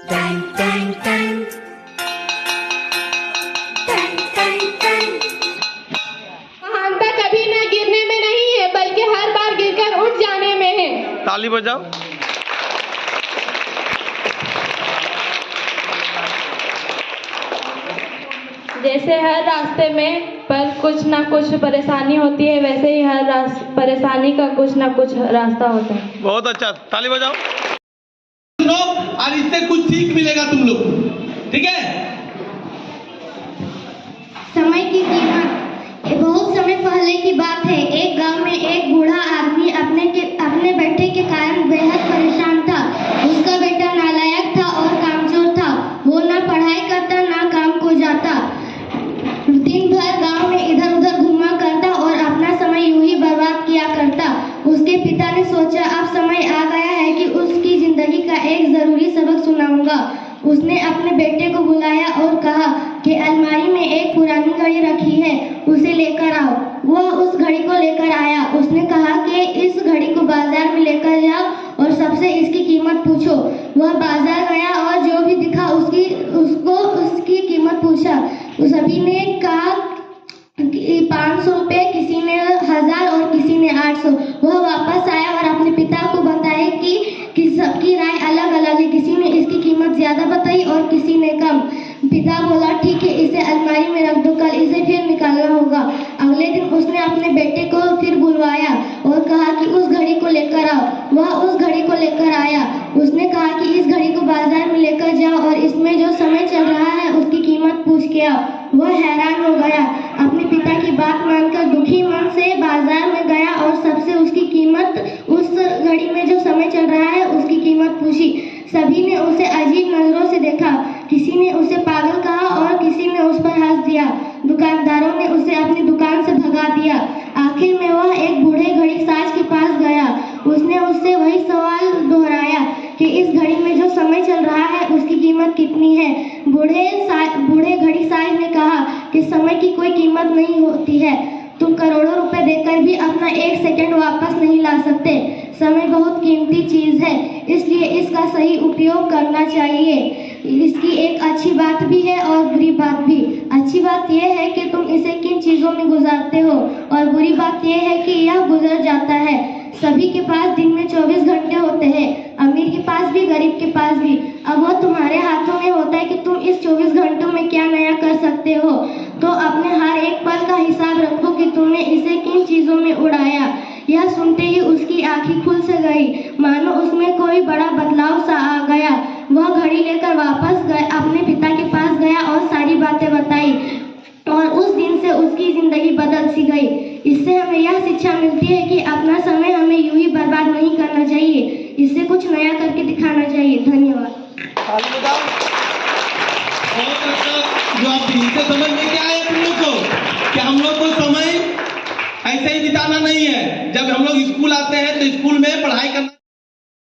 महानता कभी न गिरने में नहीं है, बल्कि हर बार गिरकर उठ जाने में है। ताली बजाओ। जैसे हर रास्ते में पर कुछ ना कुछ परेशानी होती है, वैसे ही हर परेशानी का कुछ ना कुछ रास्ता होता है। बहुत अच्छा, ताली बजाओ। सुनो और इससे कुछ सीख मिलेगा तुम लोग, ठीक है। समय की कीमत। बहुत समय पहले की बात है। एक गांव में एक बूढ़ा आदमी अपने बेटे के कारण बेहद परेशान था। उसका बेटा नालायक था और कामचोर था। वो ना पढ़ाई करता ना काम को जाता। दिन भर गांव में इधर उधर घूमा करता और अपना समय यूं ही बर्बाद किया करता। उसके पिता ने सोचा अब समय आ गया है कि उसकी जिंदगी का एक जरूरी सबक सुनाऊंगा। उसने अपने बेटे को बुलाया और कहा कि अलमारी में एक पुरानी घड़ी रखी है, उसे लेकर आओ। वह उस घड़ी को लेकर आया। उसने कहा कि इस घड़ी को बाजार में लेकर जाओ और सबसे इसकी कीमत पूछो। वह बाजार गया और जो भी दिखा उसकी कीमत पूछा। सभी ने कहा 500 रुपये, किसी ने 1000 और किसी ने 800। वह वापस आया और अपने पिता को बताया कि सबकी राय अलग अलग है। किसी ने इसकी कीमत ज्यादा बताई और किसी ने कम। पिता बोला ठीक है, इसे अलमारी में रख दो, कल इसे फिर निकालना होगा। अगले दिन उसने अपने बेटे को फिर बुलवाया और कहा कि उस घड़ी को लेकर आओ। वह उस घड़ी को लेकर आया। उसने कहा कि इस घड़ी को बाजार में लेकर जाओ और इसमें जो समय चल रहा है उसकी कीमत पूछ के आओ। वह हैरान हो गया। अपने पिता की बात मानकर दुखी मन से बाजार में गया और सबसे उसकी कीमत, उस घड़ी में जो समय चल रहा है उसकी कीमत पूछी। सभी ने उसे अजीब नजरों से देखा। किसी ने उसे पागल कहा और किसी ने उस पर हंस दिया। दुकानदारों ने उसे अपनी दुकान से भगा दिया। आखिर में वह एक बूढ़े घड़ी साज के पास गया। उसने उससे वही सवाल दोहराया कि इस घड़ी में जो समय चल रहा है उसकी कीमत कितनी है। बूढ़े घड़ी साज ने कहा कि समय की कोई कीमत नहीं होती है। तुम करोड़ों रुपए देकर भी अपना 1 सेकंड वापस नहीं ला सकते। समय बहुत कीमती चीज है, इसलिए इसका सही उपयोग करना चाहिए। इसकी एक अच्छी बात भी है और बुरी बात भी। अच्छी बात यह है कि तुम इसे किन चीजों में गुजारते हो और बुरी बात यह है कि यह गुजर जाता है। सभी के पास दिन में 24 घंटे होते हैं, अमीर के पास भी गरीब के पास भी। अब वह तुम्हारे हाथों में होता है कि तुम इस 24 घंटों में क्या नया कर सकते हो। तो अपने हर एक पल का हिसाब रखो कि तुमने इसे किन चीजों में उड़ाया। यह सुनते ही उसकी आंखें खुल से गई, मानो उसमें कोई बड़ा बदलाव सा आ गया। वह घड़ी लेकर वापस अपने पिता के पास गया और सारी बातें बताई और उस दिन से उसकी जिंदगी बदल सी गई। इससे हमें यह शिक्षा मिलती है कि अपना समय हमें यूं ही बर्बाद नहीं करना चाहिए, इससे कुछ नया करके दिखाना चाहिए। धन्यवाद। जो आप इनसे समझ में क्या आया तुम लोग को कि हम लोग को समय ऐसे ही बिताना नहीं है। जब हम लोग स्कूल आते हैं तो स्कूल में पढ़ाई करना